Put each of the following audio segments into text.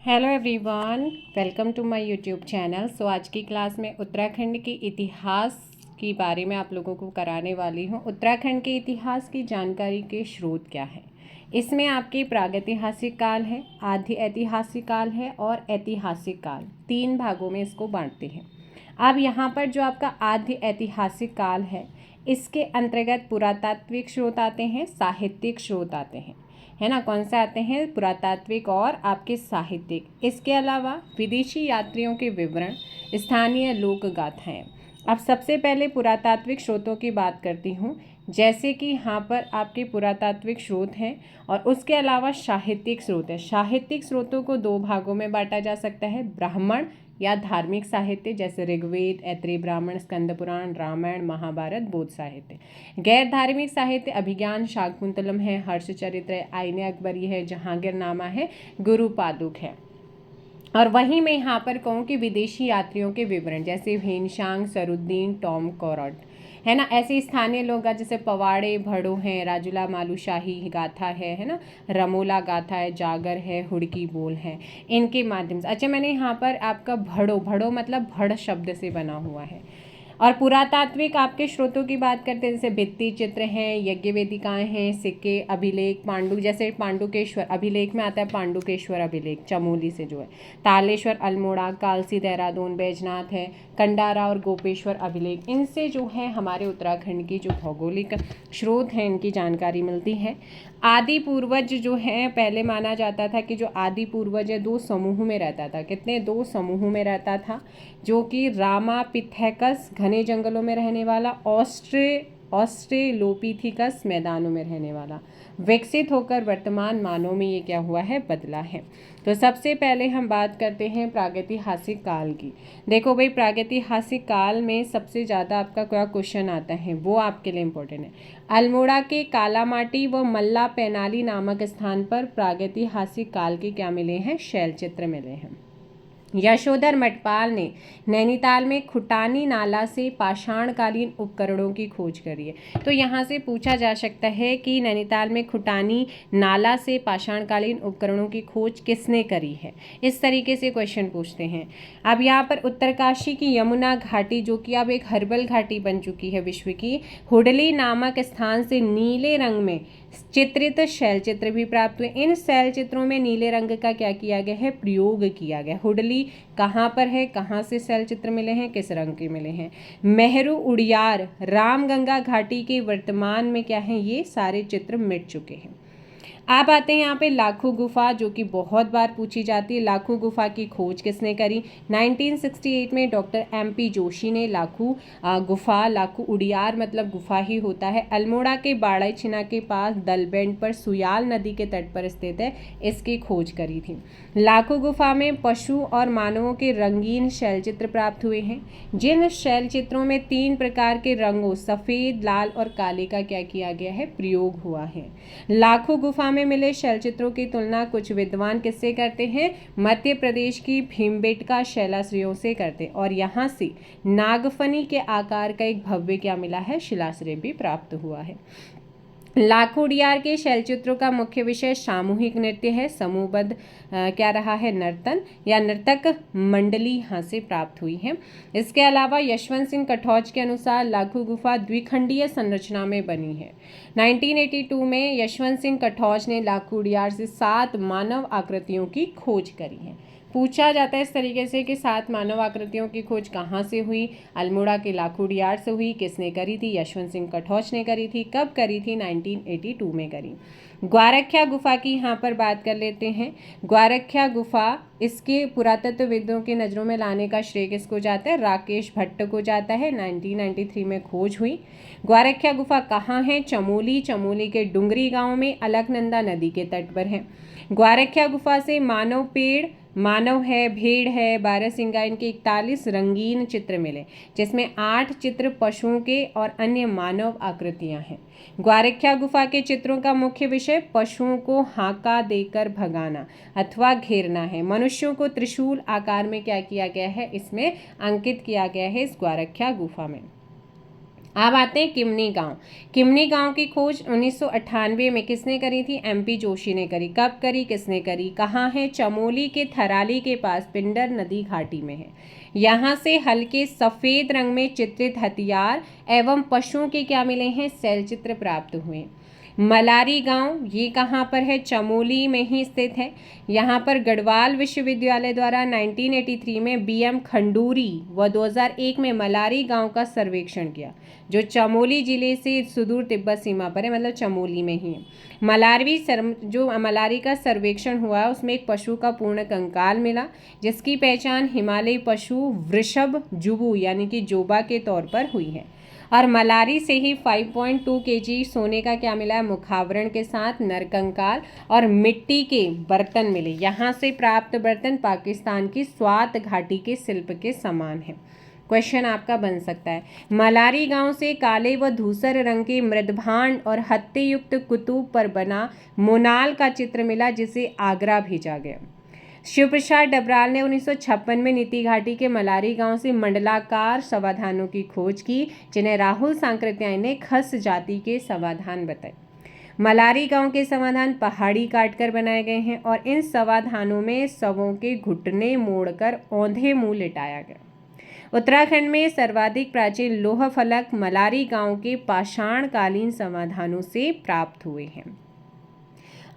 Hello everyone, welcome to my YouTube channel. So आज की class में उत्तराखंड के इतिहास के बारे में आप लोगों को कराने वाली हूँ। उत्तराखंड के इतिहास की जानकारी के स्रोत क्या है, इसमें आपके प्रागैतिहासिक काल है, आदि ऐतिहासिक काल है और ऐतिहासिक काल, तीन भागों में इसको बांटते हैं। अब यहाँ पर जो आपका आदि ऐतिहासिक काल है, इसके अंतर्गत पुरातात्विक स्रोत आते हैं, साहित्यिक स्रोत आते हैं, है ना। कौन से आते हैं? पुरातात्विक और आपके साहित्यिक। इसके अलावा विदेशी यात्रियों के विवरण, स्थानीय लोक गाथाएं। अब सबसे पहले पुरातात्विक स्रोतों की बात करती हूँ। जैसे कि यहाँ पर आपके पुरातात्विक स्रोत हैं और उसके अलावा साहित्यिक स्रोत है। साहित्यिक स्रोतों को दो भागों में बांटा जा सकता है, ब्राह्मण या धार्मिक साहित्य जैसे ऋग्वेद, ऐत्रेय ब्राह्मण, स्कंद पुराण, रामायण, महाभारत, बौद्ध साहित्य। गैर धार्मिक साहित्य अभिज्ञान, शाकुंतलम है, हर्षचरित्र है, आईने अकबरी है, जहांगीरनामा है, गुरुपादुक है। और वहीं मैं यहाँ पर कहूँ कि विदेशी यात्रियों के विवरण जैसे भेनशांग, सरुद्दीन, टॉम कॉरट, है ना। ऐसे स्थानीय लोग जैसे पवाड़े, भड़ो हैं, राजुला मालूशाही गाथा है ना, रमोला गाथा है, जागर है, हुड़की बोल है, इनके माध्यम से। अच्छा, मैंने यहाँ पर आपका भड़ो मतलब भड़ शब्द से बना हुआ है। और पुरातात्विक आपके स्रोतों की बात करते हैं, जैसे भित्ति चित्र हैं, यज्ञ वेदिकाएँ हैं, सिक्के, अभिलेख, पांडु, जैसे पांडुकेश्वर अभिलेख में आता है, पांडुकेश्वर अभिलेख चमोली से जो है, तालेश्वर, अल्मोड़ा, कालसी, देहरादून, बैजनाथ है, कंडारा और गोपेश्वर अभिलेख। इनसे जो है हमारे उत्तराखंड की जो भौगोलिक स्रोत हैं, इनकी जानकारी मिलती है। आदि पूर्वज जो है, पहले माना जाता था कि जो आदि पूर्वज है दो समूह में रहता था। कितने? दो समूह में रहता था, जो कि रामापिथेकस घने जंगलों में रहने वाला, ऑस्ट्रेलोपिथिकस मैदानों में रहने वाला, विकसित होकर वर्तमान मानव में ये क्या हुआ है? बदला है। तो सबसे पहले हम बात करते हैं प्रागैतिहासिक काल की। देखो भाई, प्रागैतिहासिक काल में सबसे ज़्यादा आपका क्या क्वेश्चन आता है, वो आपके लिए इम्पोर्टेंट है। अल्मोड़ा के कालामाटी व मल्ला पैनाली नामक स्थान पर प्रागैतिहासिक काल के क्या मिले हैं? शैलचित्र मिले हैं। यशोधर मठपाल ने नैनीताल में खुटानी नाला से पाषाणकालीन उपकरणों की खोज करी है। तो यहाँ से पूछा जा सकता है कि नैनीताल में खुटानी नाला से पाषाणकालीन उपकरणों की खोज किसने करी है, इस तरीके से क्वेश्चन पूछते हैं। अब यहाँ पर उत्तरकाशी की यमुना घाटी, जो कि अब एक हर्बल घाटी बन चुकी है विश्व की, हुडली नामक स्थान से नीले रंग में चित्रित शैलचित्र भी प्राप्त हुए। इन शैलचित्रों में नीले रंग का क्या किया गया है? प्रयोग किया गया। हुडली कहाँ पर है? कहाँ से शैलचित्र मिले हैं? किस रंग के मिले हैं? मेहरू, उड़ियार, रामगंगा घाटी के वर्तमान में क्या है? ये सारे चित्र मिट चुके हैं। आप आते हैं यहाँ पे लाखू गुफा, जो कि बहुत बार पूछी जाती है। लाखू गुफा की खोज किसने करी? 1968 में डॉक्टर MP जोशी ने लाखू गुफा, लाखू उड़ियार मतलब गुफा ही होता है, अल्मोड़ा के बाड़ाईछिना के पास दलबेंड पर सुयाल नदी के तट पर स्थित है, इसकी खोज करी थी। लाखू गुफा में पशु और मानवों के रंगीन शैलचित्र प्राप्त हुए हैं, जिन शैलचित्रों में 3 प्रकार के रंगों सफ़ेद, लाल और काले का क्या किया गया है? प्रयोग हुआ है। लाखू गुफा में मिले शैलचित्रों की तुलना कुछ विद्वान किससे करते हैं? मध्य प्रदेश की भीमबेटका शैलाश्रयों से करते, और यहाँ से नागफनी के आकार का एक भव्य क्या मिला है? शिलाश्रय भी प्राप्त हुआ है। लाखू उड़ियार के शैलचित्रों का मुख्य विषय सामूहिक नृत्य है। समूहबद्ध क्या रहा है? नर्तन या नर्तक मंडली यहाँ से प्राप्त हुई है। इसके अलावा यशवंत सिंह कटौच के अनुसार लाखू गुफा द्विखंडीय संरचना में बनी है। 1982 में यशवंत सिंह कटौच ने लाखू उड़ियार से 7 मानव आकृतियों की खोज करी है। पूछा जाता है इस तरीके से कि 7 मानव आकृतियों की खोज कहाँ से हुई? अल्मोड़ा के लाखू उड़ियार से हुई। किसने करी थी? यशवंत सिंह कटौच ने करी थी। कब करी थी? 1982 में करी। ग्वारख्या गुफा की यहाँ पर बात कर लेते हैं। ग्वारख्या गुफा, इसके पुरातत्वविदों की नज़रों में लाने का श्रेय किसको जाता है? राकेश भट्ट को जाता है। 1993 में खोज हुई। ग्वारख्या गुफा कहाँ है? चमोली के डुंगरी गांव में अलकनंदा नदी के तट पर है। ग्वारख्या गुफा से मानव है, भेड़ है, बारहसिंगा, इनके 41 रंगीन चित्र मिले, जिसमें 8 चित्र पशुओं के और अन्य मानव आकृतियां हैं। ग्वारख्या गुफा के चित्रों का मुख्य विषय पशुओं को हांका देकर भगाना अथवा घेरना है। मनुष्यों को त्रिशूल आकार में क्या किया गया है? इसमें अंकित किया गया है इस ग्वारख्या गुफा में। अब आते हैं किमनी गांव। किमनी गांव की खोज 1998 में किसने करी थी? MP जोशी ने करी। कब करी, किसने करी, कहाँ है? चमोली के थराली के पास पिंडर नदी घाटी में है। यहाँ से हल्के सफ़ेद रंग में चित्रित हथियार एवं पशुओं के क्या मिले हैं? शैल चित्र प्राप्त हुए। मलारी गांव ये कहाँ पर है? चमोली में ही स्थित है। यहाँ पर गढ़वाल विश्वविद्यालय द्वारा 1983 में BM खंडूरी व 2001 में मलारी गांव का सर्वेक्षण किया, जो चमोली जिले से सुदूर तिब्बत सीमा पर है, मतलब चमोली में ही है। जो मलारी का सर्वेक्षण हुआ उसमें एक पशु का पूर्ण कंकाल मिला, जिसकी पहचान हिमालयी पशु वृषभ जुबू यानी कि जोबा के तौर पर हुई है। और मलारी से ही 5.2 kg सोने का क्या मिला है? मुखावरण के साथ नरकंकाल और मिट्टी के बर्तन मिले। यहाँ से प्राप्त बर्तन पाकिस्तान की स्वात घाटी के शिल्प के समान है। क्वेश्चन आपका बन सकता है। मलारी गांव से काले व धूसर रंग के मृदभांड और हत्ते युक्त कुतूब पर बना मोनाल का चित्र मिला, जिसे आगरा भेजा गया। शिव प्रसाद डबराल ने 1956 में नीति घाटी के मलारी गांव से मंडलाकार समाधानों की खोज की, जिन्हें राहुल सांकृत्यायन ने खस जाति के समाधान बताए। मलारी गांव के समाधान पहाड़ी काटकर बनाए गए हैं और इन समाधानों में शवों के घुटने मोड़कर औंधे मुंह लिटाया गया। उत्तराखंड में सर्वाधिक प्राचीन लोह फलक मलारी गांव के पाषाणकालीन समाधानों से प्राप्त हुए हैं।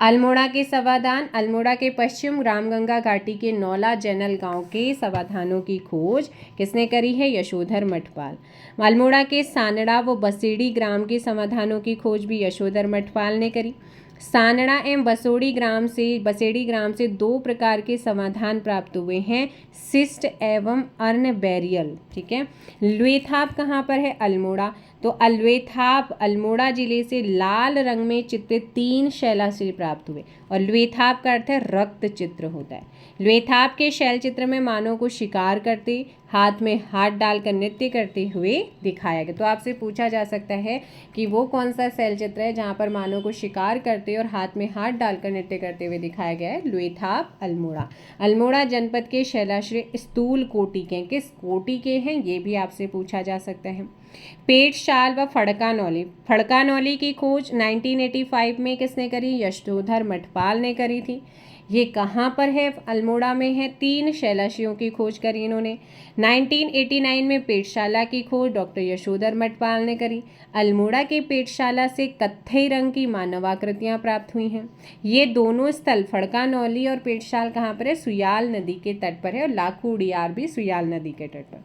अल्मोड़ा के समाधान। अल्मोड़ा के पश्चिम रामगंगा घाटी के नौला जैनल गांव के समाधानों की खोज किसने करी है? यशोधर मठपाल। अल्मोड़ा के सानड़ा व बसेड़ी ग्राम के समाधानों की खोज भी यशोधर मठपाल ने करी। सानड़ा एवं बसेड़ी ग्राम से दो प्रकार के समाधान प्राप्त हुए हैं, सिस्ट एवं अर्न बैरियल। ठीक है। लुएथाप कहाँ पर है? अल्मोड़ा। तो अल्वेथाप अल्मोड़ा जिले से लाल रंग में चित्रित 3 शैलाशिल प्राप्त हुए और लुएथाप का अर्थ है रक्त चित्र होता है। लुएथाप के शैल चित्र में मानव को शिकार करते, हाथ में हाथ डालकर नृत्य करते हुए दिखाया गया। तो आपसे पूछा जा सकता है कि वो कौन सा शैल चित्र है जहाँ पर मानव को शिकार करते और हाथ में हाथ डालकर नृत्य करते हुए दिखाया गया है? लुएथाप अल्मोड़ा। अल्मोड़ा जनपद के शैलाश्री स्थूल कोटि के, किस कोटि के हैं ये भी आपसे पूछा जा सकता है। पेटशाल व फड़कानौली। फड़कानौली की खोज 1985 में किसने करी? यशोधर मठपाल ने करी थी। ये कहाँ पर है? अल्मोड़ा में है। 3 शैलाशियों की खोज करी इन्होंने। 1989 में पेटशाला की खोज डॉक्टर यशोधर मठपाल ने करी। अल्मोड़ा के पेटशाला से कत्थई रंग की मानवाकृतियाँ प्राप्त हुई हैं। ये दोनों स्थल फड़कानौली और पेटशाल कहाँ पर है? सुयाल नदी के तट पर है और लाखू उड़ियार भी सुयाल नदी के तट पर।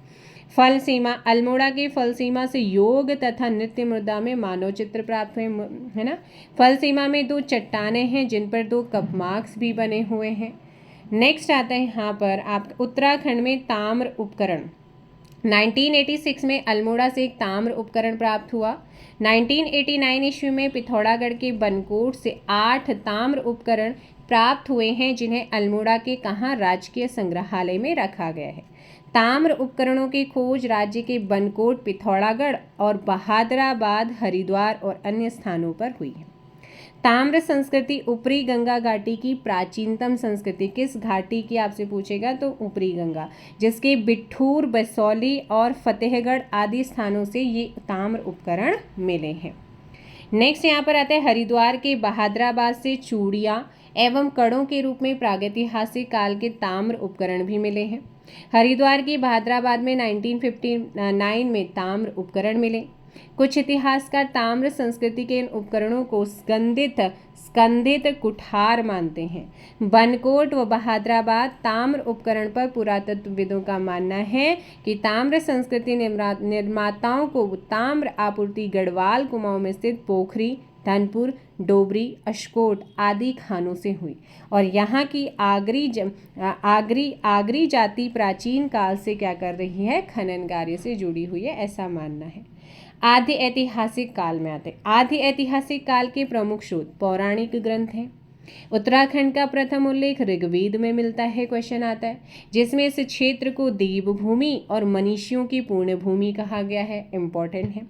फल सीमा। अल्मोड़ा की फल सीमा से योग तथा नृत्य मुद्रा में मानव चित्र प्राप्त हुए, है ना। फल सीमा में 2 चट्टानें हैं जिन पर 2 कप मार्क्स भी बने हुए हैं। नेक्स्ट आता है यहाँ पर आप उत्तराखंड में ताम्र उपकरण। 1986 में अल्मोड़ा से एक ताम्र उपकरण प्राप्त हुआ। 1989 ईस्वी में पिथौरागढ़ के बनकोट से 8 ताम्र उपकरण प्राप्त हुए हैं, जिन्हें अल्मोड़ा के कहाँ? राजकीय संग्रहालय में रखा गया है। ताम्र उपकरणों की खोज राज्य के बनकोट, पिथौरागढ़ और बहादुराबाद, हरिद्वार और अन्य स्थानों पर हुई है। ताम्र संस्कृति ऊपरी गंगा घाटी की प्राचीनतम संस्कृति। किस घाटी की आपसे पूछेगा? तो ऊपरी गंगा, जिसके बिठूर, बसौली और फतेहगढ़ आदि स्थानों से ये ताम्र उपकरण मिले हैं। नेक्स्ट यहाँ पर आता है हरिद्वार के बहादुराबाद से चूड़ियाँ एवं कड़ों के रूप में प्रागैतिहासिक काल के ताम्र उपकरण भी मिले हैं। हरिद्वार की बहादुराबाद में 1959 में ताम्र उपकरण मिले। कुछ इतिहासकार ताम्र संस्कृति के इन उपकरणों को स्कंदित कुठार मानते हैं। बनकोट व बहादुराबाद ताम्र उपकरण पर पुरातत्वविदों का मानना है कि ताम्र संस्कृति निर्माताओं को ताम्र आपूर्ति गढ़वाल कुमाऊं में स्थित पोखरी, धनपुर, डोबरी, अशकोट आदि खानों से हुई और यहाँ की आगरी जाति प्राचीन काल से क्या कर रही है? खनन कार्य से जुड़ी हुई है, ऐसा मानना है। आदि ऐतिहासिक काल में आते। आदि ऐतिहासिक काल के प्रमुख स्रोत पौराणिक ग्रंथ हैं। उत्तराखंड का प्रथम उल्लेख ऋग्वेद में मिलता है, क्वेश्चन आता है, जिसमें इस क्षेत्र को देवभूमि और मनीषियों की पूर्ण भूमि कहा गया है, इंपॉर्टेंट है।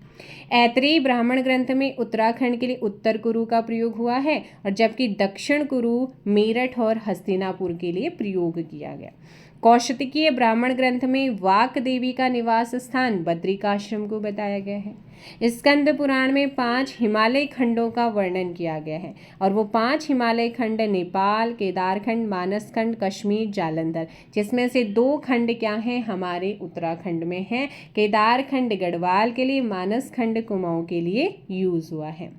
ऐतरेय ब्राह्मण ग्रंथ में उत्तराखंड के लिए उत्तर कुरु का प्रयोग हुआ है और जबकि दक्षिण कुरु मेरठ और हस्तिनापुर के लिए प्रयोग किया गया। कौशिकीय ब्राह्मण ग्रंथ में वाक देवी का निवास स्थान बद्रिकाश्रम को बताया गया है। स्कंद पुराण में 5 हिमालय खंडों का वर्णन किया गया है और वो 5 हिमालय खंड नेपाल, केदारखंड, मानसखंड, कश्मीर, जालंधर, जिसमें से 2 खंड क्या हैं हमारे उत्तराखंड में हैं। केदारखंड गढ़वाल के लिए, मानसखंड कुमाऊं के लिए यूज हुआ है।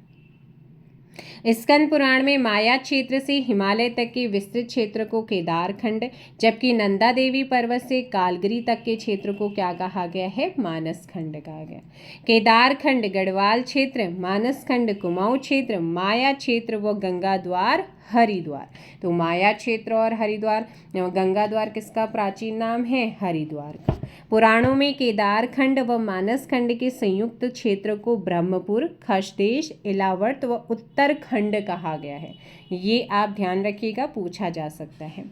स्कंद पुराण में माया क्षेत्र से हिमालय तक के विस्तृत क्षेत्र को केदारखंड, जबकि नंदा देवी पर्वत से कालगिरी तक के क्षेत्र को क्या कहा गया है, मानसखंड कहा गया। केदारखंड गढ़वाल क्षेत्र, मानसखंड कुमाऊं क्षेत्र, माया क्षेत्र व गंगा द्वार हरिद्वार। तो माया क्षेत्र और हरिद्वार, गंगा द्वार किसका प्राचीन नाम है, हरिद्वार का। पुराणों में केदारखंड व मानसखंड के संयुक्त क्षेत्र को ब्रह्मपुर, खसदेश, इलावर्त व उत्तरखंड कहा गया है। ये आप ध्यान रखिएगा, पूछा जा सकता है।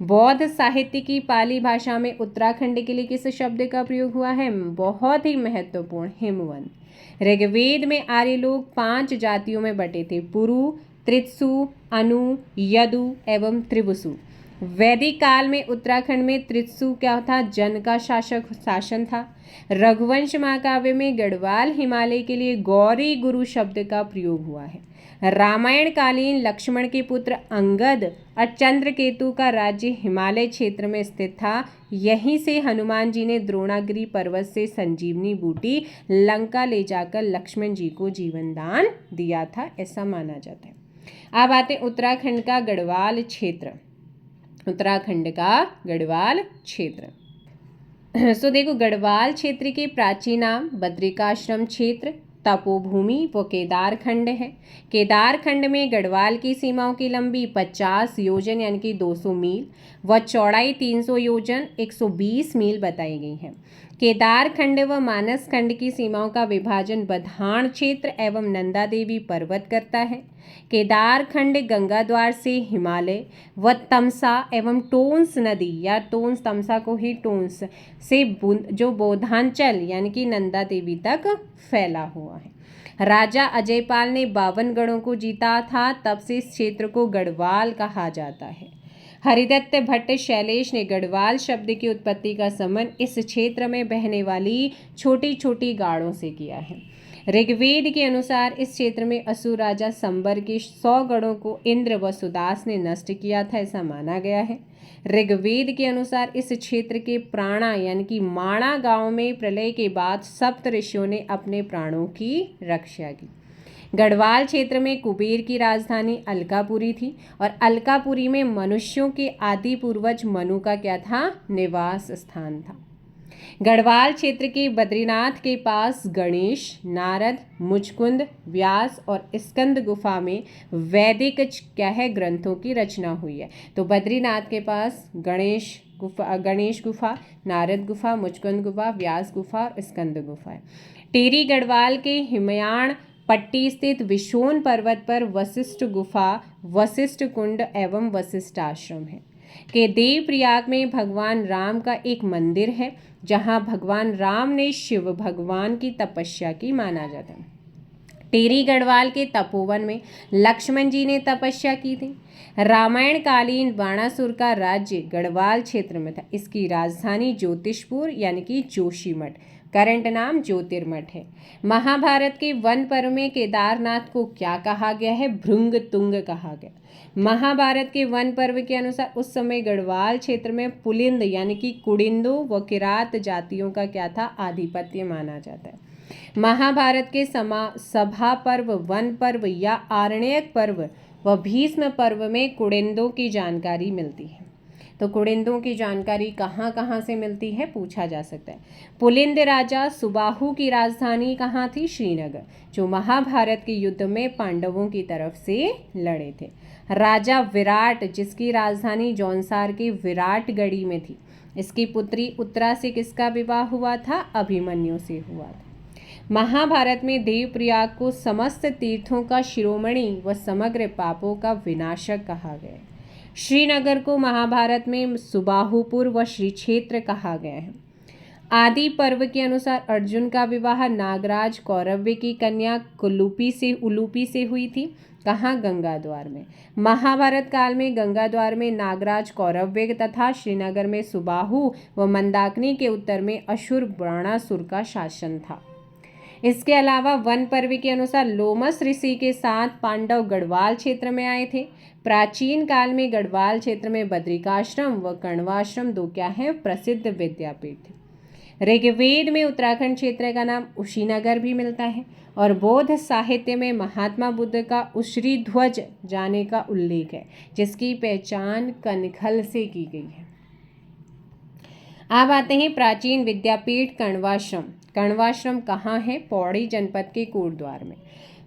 बौद्ध साहित्य की पाली भाषा में उत्तराखंड के लिए किस शब्द का प्रयोग हुआ है, बहुत ही महत्वपूर्ण, हिमवंत। ऋग्वेद में आर्य लोग 5 जातियों में बटे थे, पुरु, त्रित्सु, अनु, यदु एवं त्रिवसु। वैदिक काल में उत्तराखंड में त्रित्सु क्या था, जन का शासन था। रघुवंश महाकाव्य में गढ़वाल हिमालय के लिए गौरी गुरु शब्द का प्रयोग हुआ है। रामायण कालीन लक्ष्मण के पुत्र अंगद और चंद्रकेतु का राज्य हिमालय क्षेत्र में स्थित था। यहीं से हनुमान जी ने द्रोणागिरी पर्वत से संजीवनी बूटी लंका ले जाकर लक्ष्मण जी को जीवन दान दिया था, ऐसा माना जाता है। अब आते उत्तराखंड का गढ़वाल क्षेत्र। उत्तराखंड का गढ़वाल क्षेत्र। सो देखो, गढ़वाल क्षेत्र के प्राचीन नाम बद्रिकाश्रम क्षेत्र, तपोभूमि व केदारखंड है। केदारखंड में गढ़वाल की सीमाओं की लंबी 50 योजन यानी कि 200 मील व चौड़ाई 300 योजन 120 मील बताई गई है। केदारखंड व मानसखंड की सीमाओं का विभाजन बधाण क्षेत्र एवं नंदा देवी पर्वत करता है। केदारखंड गंगा द्वार से हिमालय व तमसा एवं टोंस नदी या टोंस, तमसा को ही टोंस से जो बोधांचल यानी कि नंदा देवी तक फैला हुआ है। राजा अजयपाल ने 52 गढ़ों को जीता था, तब से इस क्षेत्र को गढ़वाल कहा जाता है। हरिदत्त भट्ट शैलेश ने गढ़वाल शब्द की उत्पत्ति का संबंध इस क्षेत्र में बहने वाली छोटी छोटी गाड़ों से किया है। ऋग्वेद के अनुसार इस क्षेत्र में असुर राजा संबर के 100 गढ़ों को इंद्र व सुदास ने नष्ट किया था, ऐसा माना गया है। ऋग्वेद के अनुसार इस क्षेत्र के प्राणा यानी कि माणा गांव में प्रलय के बाद सप्त ऋषियों ने अपने प्राणों की रक्षा की। गढ़वाल क्षेत्र में कुबेर की राजधानी अलकापुरी थी और अलकापुरी में मनुष्यों के आदि पूर्वज मनु का क्या था, निवास स्थान था। गढ़वाल क्षेत्र के बद्रीनाथ के पास गणेश, नारद, मुचकुंद, व्यास और स्कंद गुफा में वैदिक क्या है, ग्रंथों की रचना हुई है। तो बद्रीनाथ के पास गणेश गुफा, नारद गुफा, मुचकुंद गुफा, व्यास गुफा और स्कंद गुफा है। टेरी गढ़वाल के हिमयान पट्टी स्थित विशोन पर्वत पर वशिष्ठ गुफा, वशिष्ठ कुंड एवं वशिष्ठ आश्रम है। के देवप्रयाग में भगवान राम का एक मंदिर है, जहां भगवान राम ने शिव भगवान की तपस्या की, माना जाता है। टेरी गढ़वाल के तपोवन में लक्ष्मण जी ने तपस्या की थी। रामायण कालीन बाणासुर का राज्य गढ़वाल क्षेत्र में था। इसकी राजधानी ज्योतिषपुर यानी कि जोशीमठ, करंट नाम ज्योतिर्मठ है। महाभारत के वन पर्व में केदारनाथ को क्या कहा गया है, भृंग तुंग कहा गया। महाभारत के वन पर्व के अनुसार उस समय गढ़वाल क्षेत्र में पुलिंद यानी कि कुडिंदो व किरात जातियों का क्या था, आधिपत्य माना जाता है। महाभारत के सभा पर्व, वन पर्व या आरण्यक पर्व व भीष्म पर्व में कुडिंदों की जानकारी मिलती है। तो कुडिंदों की जानकारी कहाँ कहाँ से मिलती है, पूछा जा सकता है। पुलिंद राजा सुबाहु की राजधानी कहाँ थी, श्रीनगर, जो महाभारत के युद्ध में पांडवों की तरफ से लड़े थे। राजा विराट जिसकी राजधानी जौनसार के विराटगढ़ी में थी, इसकी पुत्री उत्तरा से किसका विवाह हुआ था, अभिमन्यु से हुआ था। महाभारत में देवप्रयाग को समस्त तीर्थों का शिरोमणि व समग्र पापों का विनाशक कहा गया है। श्रीनगर को महाभारत में सुबाहुपुर व श्री क्षेत्र कहा गया है। आदि पर्व के अनुसार अर्जुन का विवाह नागराज कौरव्य की कन्या उलूपी से हुई थी। कहाँ, गंगा द्वार में। महाभारत काल में गंगा द्वार में नागराज कौरव्य तथा श्रीनगर में सुबाहु व मंदाकिनी के उत्तर में असुर बाणासुर का शासन था। इसके अलावा वन पर्व के अनुसार लोमस ऋषि के साथ पांडव गढ़वाल क्षेत्र में आए थे। प्राचीन काल में गढ़वाल क्षेत्र में बद्रिकाश्रम व कण्वाश्रम दो क्या है प्रसिद्ध विद्यापीठ थे। ऋग्वेद में उत्तराखंड क्षेत्र का नाम उशीनगर भी मिलता है और बौद्ध साहित्य में महात्मा बुद्ध का उशरी ध्वज जाने का उल्लेख है, जिसकी पहचान कनखल से की गई है। अब आते हैं प्राचीन विद्यापीठ कण्वाश्रम। कण्वाश्रम कहाँ है? पौड़ी जनपद के कोटद्वार में।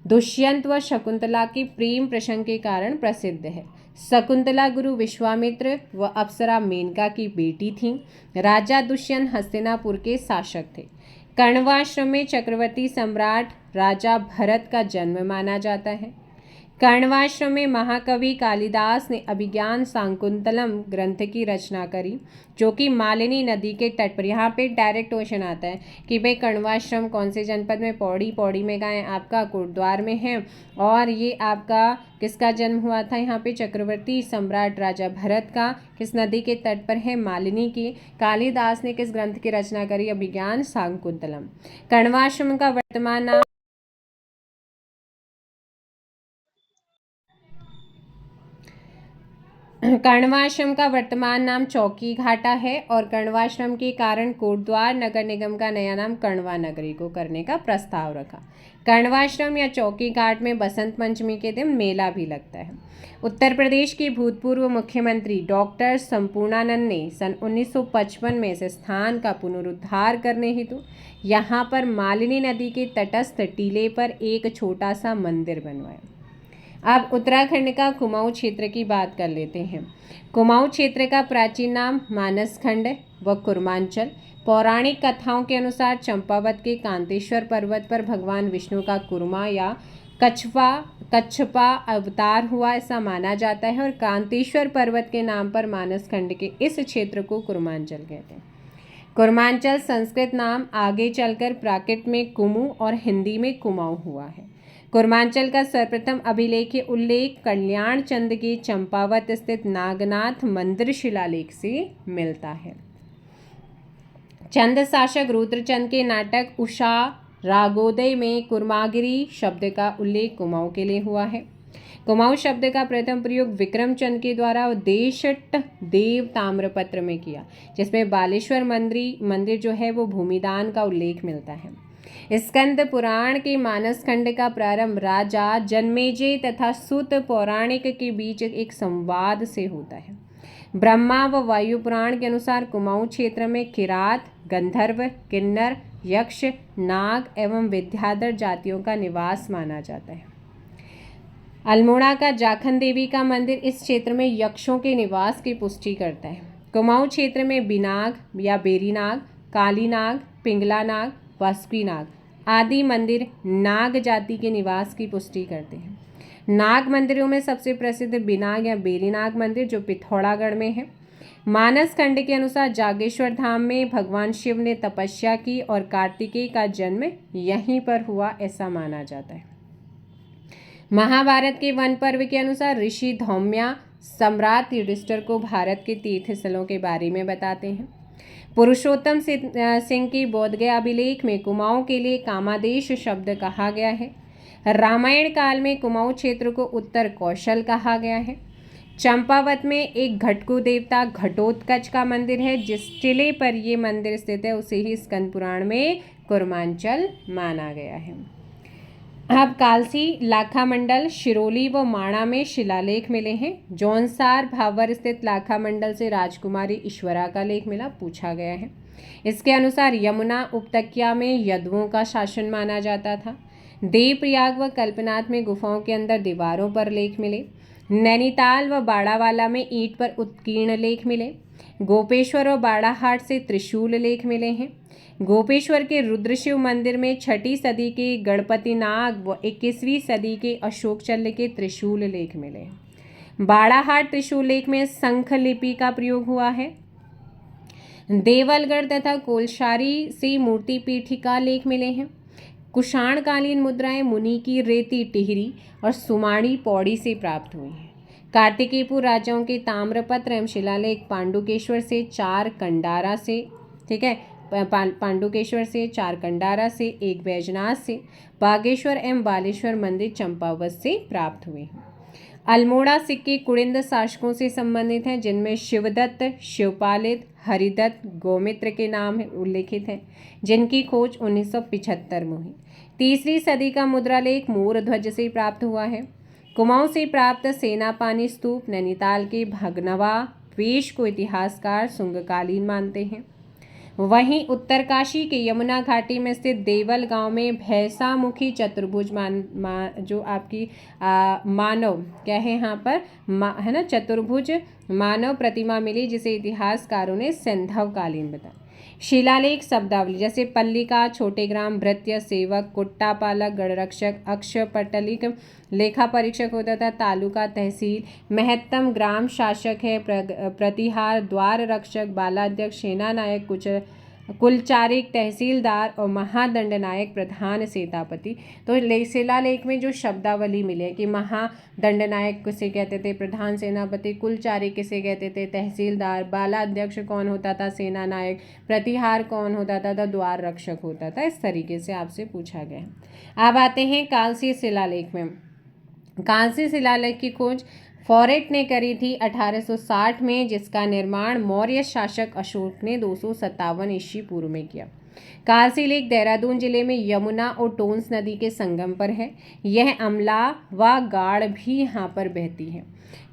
दुष्यंत व शकुंतला के प्रेम प्रसंग के कारण प्रसिद्ध है। शकुंतला गुरु विश्वामित्र व अप्सरा मेनका की बेटी थीं। राजा दुष्यंत हस्तिनापुर के शासक थे। कण्वाश्रम में चक्रवर्ती सम्राट राजा भरत का जन्म माना जाता है। कण्वाश्रम में महाकवि कालिदास ने अभिज्ञान शाकुंतलम ग्रंथ की रचना करी, जो कि मालिनी नदी के तट पर। यहाँ पे डायरेक्ट क्वेश्चन आता है कि भाई कण्वाश्रम कौन से जनपद में? पौड़ी में गए आपका कोटद्वार में है। और ये आपका किसका जन्म हुआ था? यहाँ पे चक्रवर्ती सम्राट राजा भरत का। किस नदी के तट पर है? मालिनी की। कालिदास ने किस ग्रंथ की रचना करी? अभिज्ञान शाकुंतलम। कण्वाश्रम का वर्तमान नाम कण्वाश्रम का वर्तमान नाम चौकी घाटा है और कण्वाश्रम के कारण कोटद्वार नगर निगम का नया नाम कण्वा नगरी को करने का प्रस्ताव रखा। कण्वाश्रम या चौकी घाट में बसंत पंचमी के दिन मेला भी लगता है। उत्तर प्रदेश के भूतपूर्व मुख्यमंत्री डॉक्टर संपूर्णानंद ने सन 1955 में इस स्थान का पुनरुद्धार करने हेतु यहाँ पर मालिनी नदी के तटस्थ टीले पर एक छोटा सा मंदिर बनवाया। अब उत्तराखंड का कुमाऊं क्षेत्र की बात कर लेते हैं। कुमाऊं क्षेत्र का प्राचीन नाम मानसखंड व कुर्मांचल। पौराणिक कथाओं के अनुसार चंपावत के कांतेश्वर पर्वत पर भगवान विष्णु का कुर्मा या कच्छपा अवतार हुआ, ऐसा माना जाता है और कांतेश्वर पर्वत के नाम पर मानसखंड के इस क्षेत्र को कुर्मांचल कहते हैं। कुर्मांचल संस्कृत नाम आगे चलकर प्राकृत में कुमु और हिंदी में कुमाऊं हुआ है। कुर्मांचल का सर्वप्रथम अभिलेखीय उल्लेख कल्याण चंद के चंपावत स्थित नागनाथ मंदिर शिलालेख से मिलता है। चंद शासक रुद्रचंद के नाटक उषा रागोदय में कुर्मागिरी शब्द का उल्लेख कुमाऊं के लिए हुआ है। कुमाऊं शब्द का प्रथम प्रयोग विक्रम चंद के द्वारा देशट देव ताम्रपत्र में किया, जिसमें बालेश्वर मंदिर जो है वो भूमिदान का उल्लेख मिलता है। स्कंद पुराण के मानसखंड का प्रारंभ राजा जन्मेजय तथा सूत पौराणिक के बीच एक संवाद से होता है। ब्रह्मा व वायु पुराण के अनुसार कुमाऊं क्षेत्र में किरात, गंधर्व, किन्नर, यक्ष, नाग एवं विद्याधर जातियों का निवास माना जाता है। अल्मोड़ा का जाखन देवी का मंदिर इस क्षेत्र में यक्षों के निवास की पुष्टि करता है। कुमाऊं क्षेत्र में बिनाग या बेरीनाग, कालीनाग, पिंगलानाग, वासुकीनाग आदि मंदिर नाग जाति के निवास की पुष्टि करते हैं। नाग मंदिरों में सबसे प्रसिद्ध बिनाग या बेरीनाग मंदिर जो पिथौरागढ़ में है। मानसखंड के अनुसार जागेश्वर धाम में भगवान शिव ने तपस्या की और कार्तिकेय का जन्म यहीं पर हुआ, ऐसा माना जाता है। महाभारत के वन पर्व के अनुसार ऋषि धौम्या सम्राट युधिष्ठिर को भारत के तीर्थ स्थलों के बारे में बताते हैं। पुरुषोत्तम सिंह की बोधगया अभिलेख में कुमाऊं के लिए कामादेश शब्द कहा गया है। रामायण काल में कुमाऊं क्षेत्र को उत्तर कौशल कहा गया है। चंपावत में एक घटकू देवता घटोत्कच का मंदिर है, जिस टिले पर ये मंदिर स्थित है उसे ही स्कंद पुराण में कुर्मांचल माना गया है। अब कालसी, लाखा मंडल, शिरोली व माणा में शिलालेख मिले हैं। जौनसार भावर स्थित लाखा मंडल से राजकुमारी ईश्वरा का लेख मिला, पूछा गया है। इसके अनुसार यमुना उपत्यका में यदुओं का शासन माना जाता था। देवप्रयाग व कल्पनाथ में गुफाओं के अंदर दीवारों पर लेख मिले। नैनीताल व बाड़ावाला में ईंट पर उत्कीर्ण लेख मिले। गोपेश्वर और बाड़ाहाट से त्रिशूल लेख मिले हैं। गोपेश्वर के रुद्रशिव मंदिर में 6ठी सदी के गणपति नाग व 21वीं सदी के अशोक चल्ल के त्रिशूल लेख मिले। बाड़ाहाट त्रिशूल लेख में शंख लिपि का प्रयोग हुआ है। देवलगढ़ तथा कोलशारी से मूर्ति पीठिका लेख मिले हैं। कुषाणकालीन मुद्राएं मुनि की रेती टिहरी और सुमाड़ी पौड़ी से प्राप्त हुई हैं। कार्तिकेयपुर राजाओं के ताम्रपत्र एवं शिलालेख पांडुकेश्वर से, 4 कंडारा से, ठीक है, पांडुकेश्वर से, 4 कंडारा से, 1 बैजनाथ से, बागेश्वर एवं बालेश्वर मंदिर चंपावत से प्राप्त हुए हैं। अल्मोड़ा सिक्के कुड़िंद शासकों से संबंधित हैं, जिनमें शिवदत्त, शिवपालित, हरिदत्त, गोमित्र के नाम उल्लेखित हैं, जिनकी खोज 1975 में हुई। 3री सदी का मुद्रालेख मोर ध्वज से प्राप्त हुआ है। कुमाऊं से प्राप्त सेनापानी स्तूप नैनीताल के भगनवा वेश को इतिहासकार सुंगकालीन मानते हैं। वहीं उत्तरकाशी के यमुना घाटी में स्थित देवल गांव में भैंसामुखी चतुर्भुज जो आपकी मानव क्या है यहाँ पर है ना, चतुर्भुज मानव प्रतिमा मिली, जिसे इतिहासकारों ने सिंधवकालीन बताया। शिलालेख शब्दावली जैसे पल्लिका, छोटे ग्राम, भृत्य, सेवक, कुट्टापालक, गणरक्षक, अक्षपटलिक लेखा परीक्षक होता था, तालुका, तहसील, महत्तम ग्राम शासक है, प्रतिहार, द्वार रक्षक, बालाध्यक्ष, सेना नायक, कुलचारिक, तहसीलदार और महादंडनायक प्रधान सेनापति। तो शिलालेख में जो शब्दावली मिले कि महादंडनायक किसे कहते थे, प्रधान सेनापति, कुलचारिक किसे कहते थे, तहसीलदार, बालाध्यक्ष कौन होता था, सेना नायक, प्रतिहार कौन होता था, तो द्वार रक्षक होता था। इस तरीके से आपसे पूछा गया। अब आते हैं कालसी शिलालेख में। कालसी शिलालेख की खोज फॉरेट ने करी थी 1860 में, जिसका निर्माण मौर्य शासक अशोक ने 257 ईस्वी पूर्व में किया। कालसी लेक देहरादून जिले में यमुना और टोंस नदी के संगम पर है। यह अमला व गाढ़ भी यहाँ पर बहती है।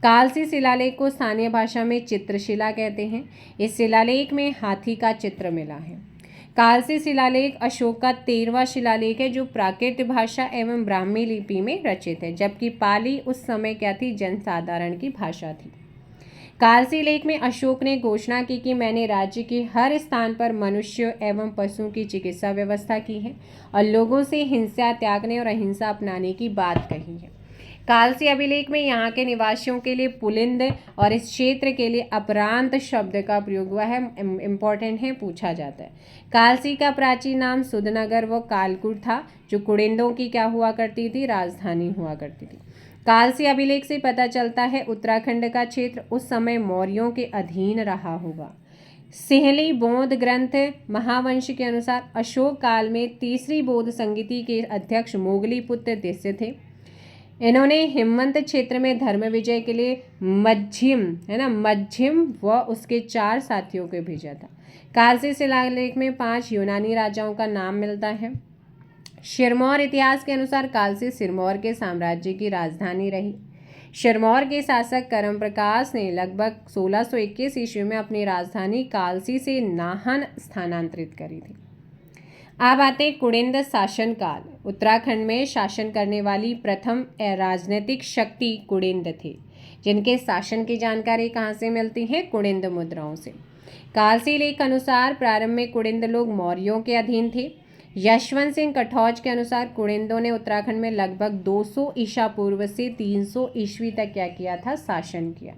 कालसी शिलालेख को स्थानीय भाषा में चित्रशिला कहते हैं। इस शिलालेख में हाथी का चित्र मिला है। कालसी शिलालेख अशोक का 13वां शिलालेख है, जो प्राकृत भाषा एवं ब्राह्मी लिपि में रचित है, जबकि पाली उस समय क्या थी, जनसाधारण की भाषा थी। कालसी लेख में अशोक ने घोषणा की कि मैंने राज्य के हर स्थान पर मनुष्य एवं पशुओं की चिकित्सा व्यवस्था की है और लोगों से हिंसा त्यागने और अहिंसा अपनाने की बात कही है। कालसी अभिलेख में यहाँ के निवासियों के लिए पुलिंद और इस क्षेत्र के लिए अपरांत शब्द का प्रयोग हुआ है। इम्पोर्टेंट है, पूछा जाता है। कालसी का प्राचीन नाम सुधनगर व कालकुट था, जो कुड़िंदों की क्या हुआ करती थी, राजधानी हुआ करती थी। कालसी अभिलेख से पता चलता है उत्तराखंड का क्षेत्र उस समय मौर्यों के अधीन रहा होगा। सिहली बौद्ध ग्रंथ महावंश के अनुसार अशोक काल में 3री बौद्ध संगीति के अध्यक्ष मोगली पुत्र दिस्य थे। इन्होंने हिमवंत क्षेत्र में धर्म विजय के लिए मज्जिम व उसके 4 साथियों को भेजा था। कालसी शिलालेख में 5 यूनानी राजाओं का नाम मिलता है। सिरमौर इतिहास के अनुसार कालसी सिरमौर के साम्राज्य की राजधानी रही। सिरमौर के शासक करम प्रकाश ने लगभग 1621 ईस्वी में अपनी राजधानी कालसी से नाहन स्थानांतरित करी थी। अब आते कुड़िंद शासन काल। उत्तराखंड में शासन करने वाली प्रथम राजनीतिक शक्ति कुड़िंद थे, जिनके शासन की जानकारी कहाँ से मिलती है, कुड़िंद मुद्राओं से। कालसी लेख अनुसार प्रारंभ में कुड़िंद लोग मौर्यों के अधीन थे। यशवंत सिंह कठौज के अनुसार कुड़िंदों ने उत्तराखंड में लगभग 200 ईसा पूर्व से 300 ईस्वी तक क्या किया था, शासन किया।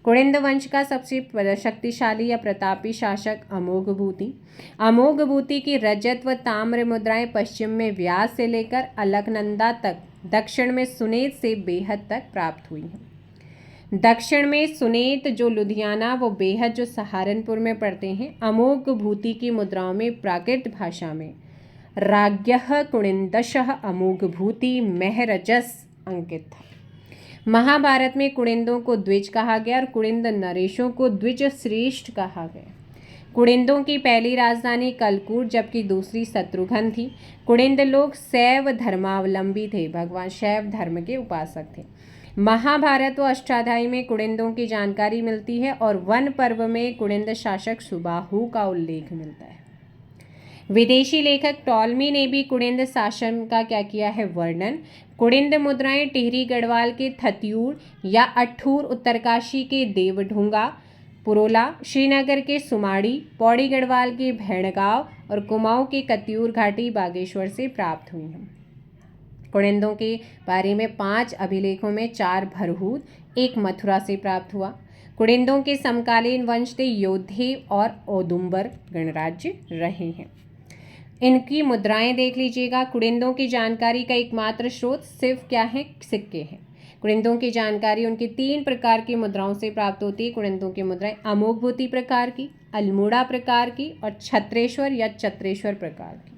कुड़िंद वंश का सबसे शक्तिशाली या प्रतापी शासक अमोघभूति। अमोघभूति की रजत व ताम्र मुद्राएं पश्चिम में व्यास से लेकर अलकनंदा तक, दक्षिण में सुनेत से बेहद तक प्राप्त हुई हैं। दक्षिण में सुनेत जो लुधियाना व बेहद जो सहारनपुर में पड़ते हैं। अमोघभूति की मुद्राओं में प्राकृत भाषा में राज्ञः कुड़िंदशः अमोघभूति महरजस अंकित था। महाभारत में कुड़िंदों को द्विज कहा गया और कुड़िंद नरेशों को द्विज श्रेष्ठ कहा गया। कुड़िंदों की पहली राजधानी कलकूट जबकि दूसरी शत्रुघ्न थी। कुड़िंद लोग शैव धर्मावलंबी थे, भगवान शैव धर्म के उपासक थे। महाभारत व अष्टाध्यायी में कुड़िंदों की जानकारी मिलती है और वन पर्व में कुड़िंद शासक सुबाहु का उल्लेख मिलता है। विदेशी लेखक टॉलमी ने भी कुड़िंद शासन का क्या किया है, वर्णन। कुड़िंद मुद्राएं टिहरी गढ़वाल के थत्यूर या अठूर, उत्तरकाशी के देवढुंगा पुरोला, श्रीनगर के सुमाड़ी, पौड़ी गढ़वाल के भेड़गांव और कुमाऊं के कत्यूर घाटी बागेश्वर से प्राप्त हुई हैं। कुड़िंदों के बारे में 5 अभिलेखों में 4 भरहूत, 1 मथुरा से प्राप्त हुआ। कुड़िंदों के समकालीन वंश थे योद्धे और औदुंबर गणराज्य रहे हैं। इनकी मुद्राएं देख लीजिएगा। कुड़िंदों की जानकारी का एकमात्र स्रोत सिर्फ क्या है, सिक्के हैं। कुड़िंदों की जानकारी उनकी 3 प्रकार की मुद्राओं से प्राप्त होती है। कुड़िंदों की मुद्राएं अमोघभूति प्रकार की, अल्मोड़ा प्रकार की और छत्रेश्वर या चत्रेश्वर प्रकार की।